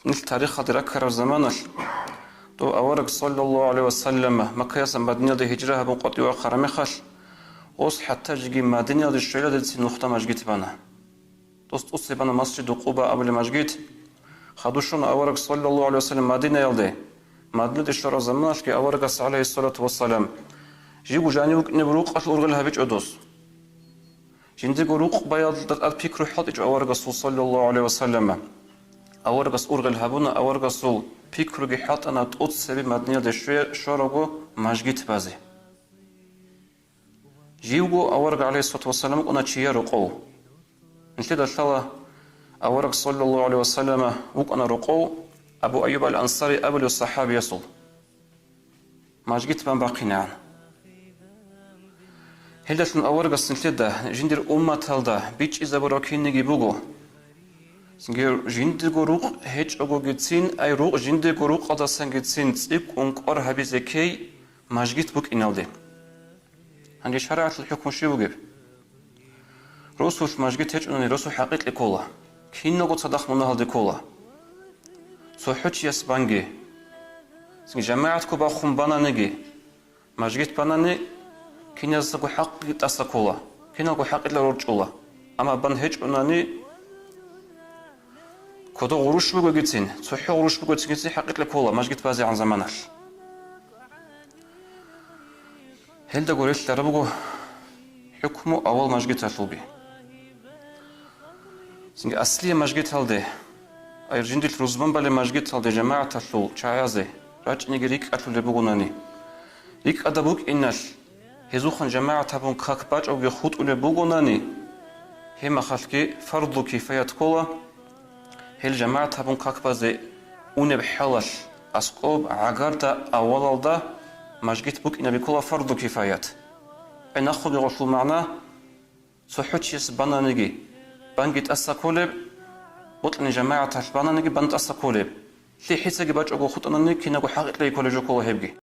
نل تاريخ دركر الزمان تو أورق صلى الله عليه وسلم مكة يسمى مدينة هجرة بنقطي وقرمي خل أوس حتى جي مدينة الشيلة دي نقطة مجيت بنا توست أوس بنا مسجد قباء قبل مجيت خدوشون أورق صلى الله عليه وسلم مدينة يلدي مدينة الشرع زمانش كي أورق عليه الصلاة والسلام جيبو جانيوك نبروق أشل أرغلها بيج أدوس جندي قروق بياض الفكر حط إج أورق صلى الله عليه وسلم أورق أرغلها بنا أورق فكر جي حط أنا تقص سبب مدينة الشيء شرعه مجيت بازي جيبو أورق عليه الصلاة والسلام أنا شيء رقو نشيد الله أورق صلى الله عليه وسلم وأنا رقو أبو أيوب الأنصاري أبو الصحابي يصل مجيت بان باقينا هل شن أورق السنتدا جندر أمة هلدا بيج إذا براكين نجي بوجو سنجر جندر جروق هج أجو جتسين أي روق جندر جروق هذا سنجتسين تسيق أنكر هبي زكي مجيت بوك إنالدي عندي شرعة الحكم شو بجيب رسول مجيت هج أنني رسول حقيقة لكولا كين نقول صدق من هالدي كولا صحوش يسبانجي سنج جماعة كوبا خم بنا نجي مجيت بنا ني كين يزقو حق تسكولا كين يزقو حق لرجولا أما بن هج أنني كده غروش بقول جتين صحي غروش بقول جتين حق لكولا مجيت بازي عن زمانش هل ده قريش تربو حكمه أول مجيت أطلبي سنج أصلي مجيت هالده أيرجندي الرزبان بالي مجيت هالده جماعة أطلب شايزه راج نيجريك أطلب لبغوناني ليك أدبوك إنش هزوخن جماعة تبون كاك باج أو يخوت أولي بغوناني هما خلقي فرض كفاية كولا هل جماعة تبون كاك بازي أوني بحالش أسقوب عقاردا أول دا مجيت بوك إنا بكولا فرض كفاية أنا أخذ يغشو معنا صحوش يسبانا نيجي بانجيت أساكولب بطلني جماعة تشبانا نيجي بانت أساكولب لي حيث جباج أقول خط أنا نيجي نقول حقيقة لي كل جو كله هبجي